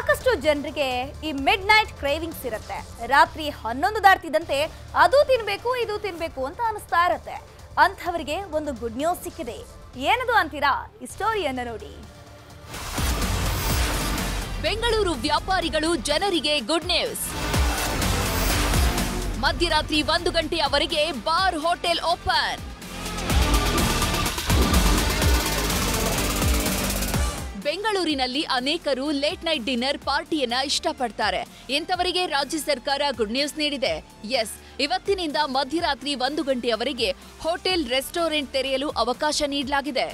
ಸಾಕಷ್ಟು ಜನರಿಗೆ ಈ ಮಿಡ್ ನೈಟ್ ಕ್ರೇವಿಂಗ್ಸ್ ಇರುತ್ತೆ. ರಾತ್ರಿ 11 ದಾಟ್ತಿದ್ದಂತೆ ಅದು ತಿನ್ಬೇಕು ಇದು ತಿನ್ಬೇಕು ಅಂತ ಅನಿಸ್ತಾ ಇರುತ್ತೆ. ಅಂಥವರಿಗೆ ಒಂದು ಗುಡ್ ನ್ಯೂಸ್ ಸಿಕ್ಕಿದೆ. ಏನದು ಅಂತೀರಾ? ಈ ಸ್ಟೋರಿಯನ್ನು ನೋಡಿ. ಬೆಂಗಳೂರು ವ್ಯಾಪಾರಿಗಳು ಜನರಿಗೆ ಗುಡ್ ನ್ಯೂಸ್. ಮಧ್ಯರಾತ್ರಿ 1 ಗಂಟೆಯವರೆಗೆ ಬಾರ್ ಹೋಟೆಲ್ ಓಪನ್. ಬೆಂಗಳೂರಿನಲ್ಲಿ ಅನೇಕರು ಲೇಟ್ ನೈಟ್ ಡಿನ್ನರ್ ಪಾರ್ಟಿಯನ್ನ ಇಷ್ಟಪಡ್ತಾರೆ. ಇಂಥವರಿಗೆ ರಾಜ್ಯ ಸರ್ಕಾರ ಗುಡ್ ನ್ಯೂಸ್ ನೀಡಿದೆ. ಎಸ್, ಇವತ್ತಿನಿಂದ ಮಧ್ಯರಾತ್ರಿ 1 ಗಂಟೆಯವರೆಗೆ ಹೋಟೆಲ್ ರೆಸ್ಟೋರೆಂಟ್ ತೆರೆಯಲು ಅವಕಾಶ ನೀಡಲಾಗಿದೆ.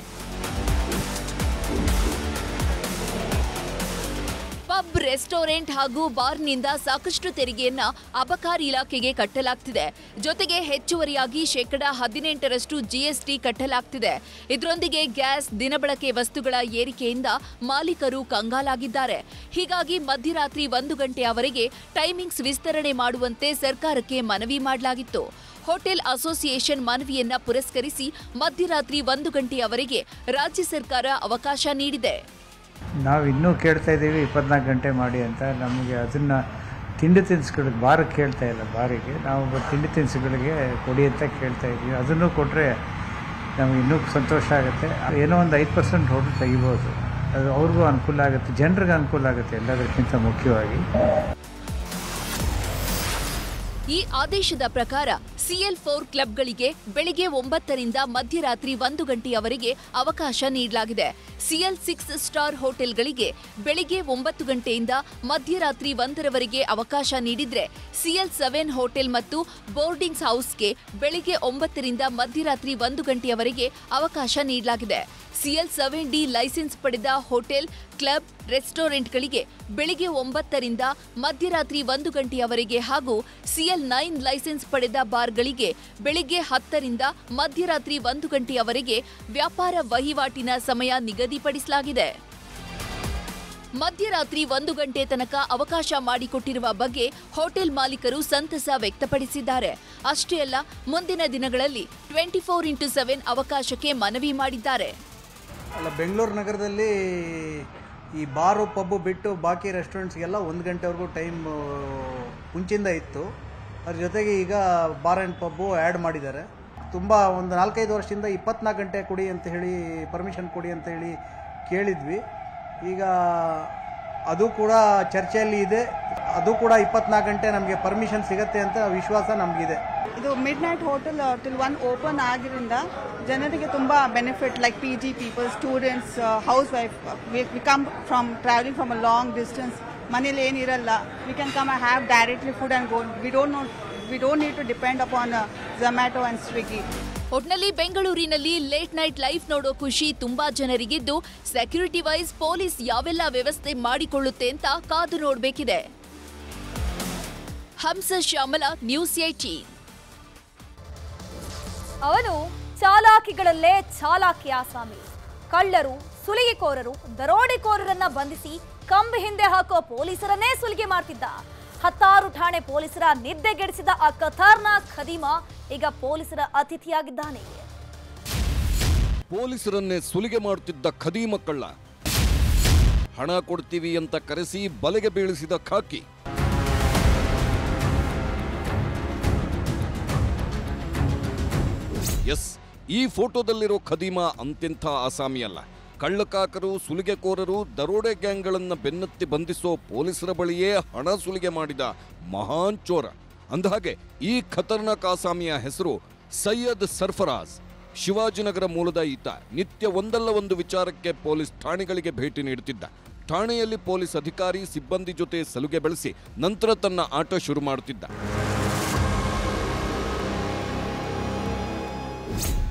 ಪಬ್, ರೆಸ್ಟೋರೆಂಟ್ ಹಾಗೂ ಬಾರ್ನಿಂದ ಸಾಕಷ್ಟು ತೆರಿಗೆಯನ್ನ ಅಬಕಾರಿ ಇಲಾಖೆಗೆ ಕಟ್ಟಲಾಗ್ತಿದೆ. ಜೊತೆಗೆ ಹೆಚ್ಚುವರಿಯಾಗಿ 18% GST ಕಟ್ಟಲಾಗ್ತಿದೆ. ಇದರೊಂದಿಗೆ ಗ್ಯಾಸ್, ದಿನಬಳಕೆ ವಸ್ತುಗಳ ಏರಿಕೆಯಿಂದ ಮಾಲೀಕರು ಕಂಗಾಲಾಗಿದ್ದಾರೆ. ಹೀಗಾಗಿ ಮಧ್ಯರಾತ್ರಿ 1 ಗಂಟೆಯವರೆಗೆ ಟೈಮಿಂಗ್ಸ್ ವಿಸ್ತರಣೆ ಮಾಡುವಂತೆ ಸರ್ಕಾರಕ್ಕೆ ಮನವಿ ಮಾಡಲಾಗಿತ್ತು. ಹೋಟೆಲ್ ಅಸೋಸಿಯೇಷನ್ ಮನವಿಯನ್ನ ಪುರಸ್ಕರಿಸಿ ಮಧ್ಯರಾತ್ರಿ 1 ಗಂಟೆಯವರೆಗೆ ರಾಜ್ಯ ಸರ್ಕಾರ ಅವಕಾಶ ನೀಡಿದೆ. ನಾವು ಇನ್ನೂ ಕೇಳ್ತಾ ಇದ್ದೀವಿ 24 ಗಂಟೆ ಮಾಡಿ ಅಂತ. ನಮಗೆ ಅದನ್ನು ತಿಂಡಿ ತಿನಿಸುಗಳಿಗೆ ಬಾರಿಗೆ ಕೇಳ್ತಾ ಇಲ್ಲ, ಬಾರಿಗೆ ನಾವು ತಿಂಡಿ ತಿನಿಸುಗಳಿಗೆ ಕೊಡಿ ಅಂತ ಕೇಳ್ತಾ ಇದ್ದೀವಿ. ಅದನ್ನು ಕೊಟ್ಟರೆ ನಮಗೆ ಇನ್ನೂ ಸಂತೋಷ ಆಗುತ್ತೆ. ಏನೋ ಒಂದು 5% ಹೋಟೆಲ್ ತೆಗಿಬೋದು. ಅದು ಅವ್ರಿಗೂ ಅನುಕೂಲ ಆಗುತ್ತೆ, ಜನರಿಗೆ ಅನುಕೂಲ ಆಗುತ್ತೆ ಎಲ್ಲದಕ್ಕಿಂತ ಮುಖ್ಯವಾಗಿ. ಈ ಆದೇಶದ ಪ್ರಕಾರ CL4 ಕ್ಲಬ್ಗಳಿಗೆ ಬೆಳಿಗ್ಗೆ 9 ರಿಂದ ಮಧ್ಯರಾತ್ರಿ 1 ಗಂಟೆಯವರೆಗೆ ಅವಕಾಶ ನೀಡಲಾಗಿದೆ. CL6 ಸ್ಟಾರ್ ಹೋಟೆಲ್ಗಳಿಗೆ ಬೆಳಿಗ್ಗೆ 9 ಗಂಟೆಯಿಂದ ಮಧ್ಯರಾತ್ರಿ 1ರವರೆಗೆ ಅವಕಾಶ ನೀಡಿದ್ರೆ, CL7 ಹೋಟೆಲ್ ಮತ್ತು ಬೋರ್ಡಿಂಗ್ಸ್ ಹೌಸ್ಗೆ ಬೆಳಿಗ್ಗೆ 9 ರಿಂದ ಮಧ್ಯರಾತ್ರಿ 1 ಗಂಟೆಯವರೆಗೆ ಅವಕಾಶ ನೀಡಲಾಗಿದೆ. CL7D ಲೈಸೆನ್ಸ್ ಪಡೆದ ಹೋಟೆಲ್, ಕ್ಲಬ್, ರೆಸ್ಟೋರೆಂಟ್ಗಳಿಗೆ ಬೆಳಿಗ್ಗೆ 9 ರಿಂದ ಮಧ್ಯರಾತ್ರಿ 1 ಗಂಟೆಯವರೆಗೆ ಹಾಗೂ CL9 ಲೈಸೆನ್ಸ್ ಪಡೆದ ಬಾರ್ಗಳಿಗೆ ಬೆಳಿಗ್ಗೆ 10 ರಿಂದ ಮಧ್ಯರಾತ್ರಿ 1 ಗಂಟೆಯವರೆಗೆ ವ್ಯಾಪಾರ ವಹಿವಾಟಿನ ಸಮಯ ನಿಗದಿಪಡಿಸಲಾಗಿದೆ. ಮಧ್ಯರಾತ್ರಿ 1 ಗಂಟೆ ತನಕ ಅವಕಾಶ ಮಾಡಿಕೊಟ್ಟಿರುವ ಬಗ್ಗೆ ಹೋಟೆಲ್ ಮಾಲೀಕರು ಸಂತಸ ವ್ಯಕ್ತಪಡಿಸಿದ್ದಾರೆ. ಅಷ್ಟೇ ಅಲ್ಲ, ಮುಂದಿನ ದಿನಗಳಲ್ಲಿ 24x7 ಅವಕಾಶಕ್ಕೆ ಮನವಿ ಮಾಡಿದ್ದಾರೆ. ಬೆಂಗಳೂರು ನಗರದಲ್ಲಿ ಈ ಬಾರು, ಪಬ್ಬು ಬಿಟ್ಟು ಬಾಕಿ ರೆಸ್ಟೋರೆಂಟ್ಸ್ಗೆಲ್ಲ 1 ಗಂಟೆವರೆಗೂ ಟೈಮ್ ಮುಂಚಿಂದ ಇತ್ತು. ಅದ್ರ ಜೊತೆಗೆ ಈಗ ಬಾರ್ ಆ್ಯಂಡ್ ಪಬ್ಬು ಆ್ಯಡ್ ಮಾಡಿದ್ದಾರೆ. ತುಂಬ ಒಂದು 4-5 ವರ್ಷದಿಂದ 24 ಗಂಟೆ ಕೊಡಿ ಅಂತ ಹೇಳಿ, ಪರ್ಮಿಷನ್ ಕೊಡಿ ಅಂತ ಹೇಳಿ ಕೇಳಿದ್ವಿ. ಈಗ ಅದು ಕೂಡ ಚರ್ಚೆಯಲ್ಲಿ ಇದೆ. ಅದು ಕೂಡ 24 ಗಂಟೆ ನಮಗೆ ಪರ್ಮಿಷನ್ ಸಿಗುತ್ತೆ ಅಂತ ವಿಶ್ವಾಸ ನಮಗಿದೆ. ಇದು midnight hotel till 1 open ಆಗಿರಿಂದ ಜನರಿಗೆ ತುಂಬ benefit, like PG people, students, housewife, we come from travelling from a long distance, ಮನೇಲಿ ಏನಿರಲ್ಲ, we can come and have directly food and go. We don't need to depend upon Zomato and Swiggy. ಒಟ್ನಲ್ಲಿ ಬೆಂಗಳೂರಿನಲ್ಲಿ late night life ನೋಡೋ ಖುಷಿ ತುಂಬಾ ಜನರಿಗಿದ್ದು, security wise police ಯಾವೆಲ್ಲ ವ್ಯವಸ್ಥೆ ಮಾಡಿಕೊಳ್ಳುತ್ತೆ ಅಂತ ಕಾದು ನೋಡಬೇಕಿದೆ. ಹಂಸ ಶ್ಯಾಮಲ, ನ್ಯೂಸ್ 18. ಅವನು ಚಾಲಾಕಿಗಳಲ್ಲೇ ಚಾಲಾಕಿ ಆಸಾಮಿ. ಕಳ್ಳರು, ಸುಲಿಗೆಕೋರರು, ದರೋಡೆಕೋರರನ್ನ ಬಂಧಿಸಿ ಕಂಬಿ ಹಿಂದೆ ಹಾಕೋ ಪೊಲೀಸರನ್ನೇ ಸುಲಿಗೆ ಮಾಡ್ತಿದ್ದ. 10 ಠಾಣೆ ಪೊಲೀಸರ ನಿದ್ದೆಗೆಡಿಸಿದ ಆ ಖತರ್ನಾಕ್ ಖದೀಮ ಈಗ ಪೊಲೀಸರ ಅತಿಥಿಯಾಗಿದ್ದಾನೆ. ಪೊಲೀಸರನ್ನೇ ಸುಲಿಗೆ ಮಾಡುತ್ತಿದ್ದ ಖದೀಮ ಕಳ್ಳ, ಹಣ ಕೊಡ್ತೀವಿ ಅಂತ ಕರೆಸಿ ಬಲೆಗೆ ಬೀಳಿಸಿದ ಖಾಕಿ. ಎಸ್, ಈ ಫೋಟೋದಲ್ಲಿರೋ ಖದೀಮ ಅಂತೆಂಥ ಆಸಾಮಿಯಲ್ಲ. ಕಳ್ಳಕಾಕರು, ಸುಲಿಗೆಕೋರರು, ದರೋಡೆ ಗ್ಯಾಂಗ್ಗಳನ್ನ ಬೆನ್ನತ್ತಿ ಬಂಧಿಸೋ ಪೊಲೀಸರ ಬಳಿಯೇ ಹಣ ಸುಲಿಗೆ ಮಾಡಿದ ಮಹಾನ್ ಚೋರ. ಅಂದಹಾಗೆ ಈ ಖತರ್ನಾಕ್ ಆಸಾಮಿಯ ಹೆಸರು ಸೈಯದ್ ಸರ್ಫರಾಜ್. ಶಿವಾಜಿನಗರ ಮೂಲದ ಈತ ನಿತ್ಯ ಒಂದಲ್ಲ ಒಂದು ವಿಚಾರಕ್ಕೆ ಪೊಲೀಸ್ ಠಾಣೆಗಳಿಗೆ ಭೇಟಿ ನೀಡುತ್ತಿದ್ದ. ಠಾಣೆಯಲ್ಲಿ ಪೊಲೀಸ್ ಅಧಿಕಾರಿ, ಸಿಬ್ಬಂದಿ ಜೊತೆ ಸಲುಗೆ ಬೆಳೆಸಿ ನಂತರ ತನ್ನ ಆಟ ಶುರು ಮಾಡುತ್ತಿದ್ದ.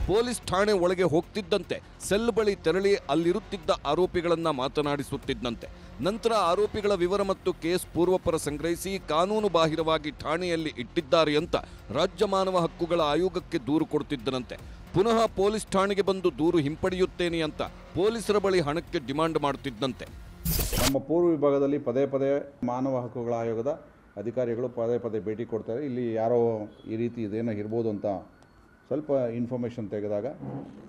ಪೊಲೀಸ್ ಠಾಣೆ ಒಳಗೆ ಹೋಗ್ತಿದ್ದಂತೆ ಸೆಲ್ ಬಳಿ ತೆರಳಿ ಅಲ್ಲಿರುತ್ತಿದ್ದ ಆರೋಪಿಗಳನ್ನ ಮಾತನಾಡಿಸುತ್ತಿದ್ದಂತೆ. ನಂತರ ಆರೋಪಿಗಳ ವಿವರ ಮತ್ತು ಕೇಸ್ ಪೂರ್ವಪರ ಸಂಗ್ರಹಿಸಿ ಕಾನೂನು ಬಾಹಿರವಾಗಿ ಠಾಣೆಯಲ್ಲಿ ಇಟ್ಟಿದ್ದಾರೆ ಅಂತ ರಾಜ್ಯ ಮಾನವ ಹಕ್ಕುಗಳ ಆಯೋಗಕ್ಕೆ ದೂರು ಕೊಡುತ್ತಿದ್ದನಂತೆ. ಪುನಃ ಪೊಲೀಸ್ ಠಾಣೆಗೆ ಬಂದು ದೂರು ಹಿಂಪಡೆಯುತ್ತೇನೆ ಅಂತ ಪೊಲೀಸರ ಬಳಿ ಹಣಕ್ಕೆ ಡಿಮಾಂಡ್ ಮಾಡುತ್ತಿದ್ದಂತೆ. ನಮ್ಮ ಪೂರ್ವ ವಿಭಾಗದಲ್ಲಿ ಪದೇ ಪದೇ ಮಾನವ ಹಕ್ಕುಗಳ ಆಯೋಗದ ಅಧಿಕಾರಿಗಳು ಪದೇ ಪದೇ ಭೇಟಿ ಕೊಡ್ತಾರೆ. ಇಲ್ಲಿ ಯಾರೋ ಈ ರೀತಿ ಇದೇನೋ ಇರ್ಬೋದು ಅಂತ ಸ್ವಲ್ಪ ಇನ್ಫಾರ್ಮೇಷನ್ ತೆಗೆದಾಗ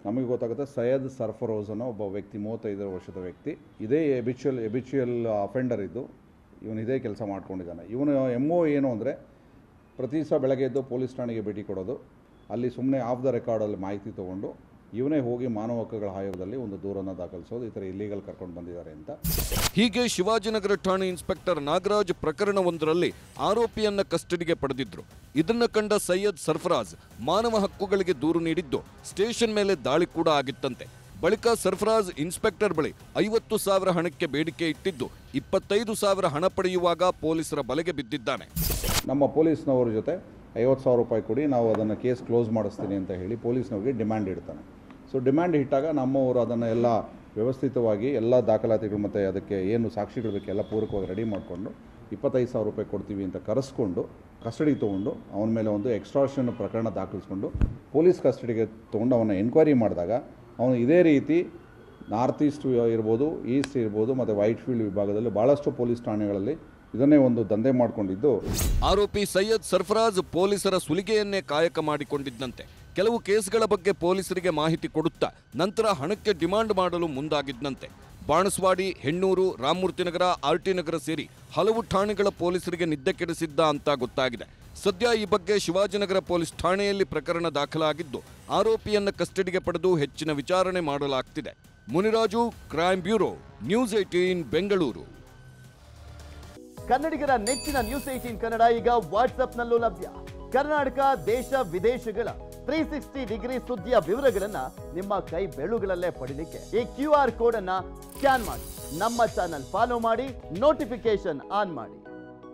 ನಮಗೆ ಗೊತ್ತಾಗುತ್ತೆ ಸೈಯದ್ ಸರ್ಫರೋಜ್ ಅನ್ನೋ ಒಬ್ಬ ವ್ಯಕ್ತಿ 35 ವರ್ಷದ ವ್ಯಕ್ತಿ, ಇದೇ ಎಬಿಚುಯಲ್ ಅಫೆಂಡರ್ ಇದ್ದು ಇವನು ಇದೇ ಕೆಲಸ ಮಾಡ್ಕೊಂಡಿದ್ದಾನೆ. ಇವನು MO ಏನು ಅಂದರೆ ಪ್ರತಿ ದಿವಸ ಬೆಳಗ್ಗೆ ಎದ್ದು ಪೊಲೀಸ್ ಠಾಣೆಗೆ ಭೇಟಿ ಕೊಡೋದು, ಅಲ್ಲಿ ಸುಮ್ಮನೆ ಆಫ್ ದ ರೆಕಾರ್ಡಲ್ಲಿ ಮಾಹಿತಿ ತೊಗೊಂಡು ಇವನೇ ಹೋಗಿ ಮಾನವ ಹಕ್ಕುಗಳ ಆಯೋಗದಲ್ಲಿ ಒಂದು ದೂರನ್ನು ದಾಖಲಿಸೋದು, ಈ ಥರ ಇಲ್ಲೀಗಲ್ ಕರ್ಕೊಂಡು ಬಂದಿದ್ದಾರೆ ಅಂತ. ಹೀಗೆ ಶಿವಾಜಿನಗರ ಠಾಣೆ ಇನ್ಸ್ಪೆಕ್ಟರ್ ನಾಗರಾಜ್ ಪ್ರಕರಣವೊಂದರಲ್ಲಿ ಆರೋಪಿಯನ್ನ ಕಸ್ಟಡಿಗೆ ಪಡೆದಿದ್ರು. ಇದನ್ನ ಕಂಡ ಸೈಯದ್ ಸರ್ಫರಾಜ್ ಮಾನವ ಹಕ್ಕುಗಳಿಗೆ ದೂರು ನೀಡಿದ್ದು ಸ್ಟೇಷನ್ ಮೇಲೆ ದಾಳಿ ಕೂಡ ಆಗಿತ್ತಂತೆ. ಬಳಿಕ ಸರ್ಫರಾಜ್ ಇನ್ಸ್ಪೆಕ್ಟರ್ ಬಳಿ 50,000 ಹಣಕ್ಕೆ ಬೇಡಿಕೆ ಇಟ್ಟಿದ್ದು 25,000 ಹಣ ಪಡೆಯುವಾಗ ಪೊಲೀಸರ ಬಲೆಗೆ ಬಿದ್ದಿದ್ದಾನೆ. ನಮ್ಮ ಪೊಲೀಸ್ನವ್ರ ಜೊತೆ 50,000 ರೂಪಾಯಿ ಕೊಡಿ, ನಾವು ಅದನ್ನು ಕೇಸ್ ಕ್ಲೋಸ್ ಮಾಡಿಸ್ತೀನಿ ಅಂತ ಹೇಳಿ ಪೊಲೀಸ್ನವ್ರಿಗೆ ಡಿಮ್ಯಾಂಡ್ ಇಡ್ತಾನೆ. ಸೊ ಡಿಮ್ಯಾಂಡ್ ಇಟ್ಟಾಗ ನಮ್ಮವರು ಅದನ್ನು ಎಲ್ಲ ವ್ಯವಸ್ಥಿತವಾಗಿ ಎಲ್ಲ ದಾಖಲಾತಿಗಳು ಮತ್ತು ಅದಕ್ಕೆ ಏನು ಸಾಕ್ಷಿಗಳು ಬೇಕು ಎಲ್ಲ ಪೂರಕವಾಗಿ ರೆಡಿ ಮಾಡಿಕೊಂಡು 25,000 ರೂಪಾಯಿ ಕೊಡ್ತೀವಿ ಅಂತ ಕರೆಸ್ಕೊಂಡು ಕಸ್ಟಡಿಗೆ ತೊಗೊಂಡು ಅವನ ಮೇಲೆ ಒಂದು ಎಕ್ಸ್ಟ್ರಾಕ್ಷನ್ ಪ್ರಕರಣ ದಾಖಲಿಸ್ಕೊಂಡು ಪೊಲೀಸ್ ಕಸ್ಟಡಿಗೆ ತೊಗೊಂಡು ಅವನ್ನ ಎನ್ಕ್ವೈರಿ ಮಾಡಿದಾಗ ಅವನು ಇದೇ ರೀತಿ ನಾರ್ತ್ ಈಸ್ಟ್ ಇರ್ಬೋದು, ಈಸ್ಟ್ ಇರ್ಬೋದು ಮತ್ತು ವೈಟ್ ಫೀಲ್ಡ್ ವಿಭಾಗದಲ್ಲಿ ಭಾಳಷ್ಟು ಪೊಲೀಸ್ ಠಾಣೆಗಳಲ್ಲಿ ಇದನ್ನೇ ಒಂದು ದಂಧೆ ಮಾಡಿಕೊಂಡಿದ್ದು. ಆರೋಪಿ ಸೈಯದ್ ಸರ್ಫರಾಜ್ ಪೊಲೀಸರ ಸುಲಿಗೆಯನ್ನೇ ಕಾಯಕ ಮಾಡಿಕೊಂಡಿದ್ದಂತೆ. ಕೆಲವು ಕೇಸ್ಗಳ ಬಗ್ಗೆ ಪೊಲೀಸರಿಗೆ ಮಾಹಿತಿ ಕೊಡುತ್ತಾ ನಂತರ ಹಣಕ್ಕೆ ಡಿಮಾಂಡ್ ಮಾಡಲು ಮುಂದಾಗಿದ್ದಂತೆ. ಬಾಣಸ್ವಾಡಿ, ಹೆಣ್ಣೂರು, ರಾಮಮೂರ್ತಿನಗರ, RT ನಗರ ಸೇರಿ ಹಲವು ಠಾಣೆಗಳ ಪೊಲೀಸರಿಗೆ ನಿದ್ದೆ ಕೆಡಿಸಿದ್ದ ಅಂತ ಗೊತ್ತಾಗಿದೆ. ಸದ್ಯ ಈ ಬಗ್ಗೆ ಶಿವಾಜಿನಗರ ಪೊಲೀಸ್ ಠಾಣೆಯಲ್ಲಿ ಪ್ರಕರಣ ದಾಖಲಾಗಿದ್ದು ಆರೋಪಿಯನ್ನ ಕಸ್ಟಡಿಗೆ ಪಡೆದು ಹೆಚ್ಚಿನ ವಿಚಾರಣೆ ಮಾಡಲಾಗ್ತಿದೆ. Muniraju, crime bureau, news 18 Bengaluru. ಕನ್ನಡಿಗರ ನೆಚ್ಚಿನ ನ್ಯೂಸ್ 18 ಕನ್ನಡ ಈಗ ವಾಟ್ಸ್ಆಪ್ನಲ್ಲೂ ಲಭ್ಯ. ಕರ್ನಾಟಕ, ದೇಶ ವಿದೇಶಗಳ 360 ಡಿಗ್ರಿ ಸುದ್ದಿಯ ವಿವರಗಳನ್ನ ನಿಮ್ಮ ಕೈ ಬೆಳುಗಳಲ್ಲೇ ಪಡಿಲಿಕ್ಕೆ ಈ QR ಕೋಡ್ ಅನ್ನ ಸ್ಕ್ಯಾನ್ ಮಾಡಿ, ನಮ್ಮ ಚಾನಲ್ ಫಾಲೋ ಮಾಡಿ, ನೋಟಿಫಿಕೇಶನ್ ಆನ್ ಮಾಡಿ.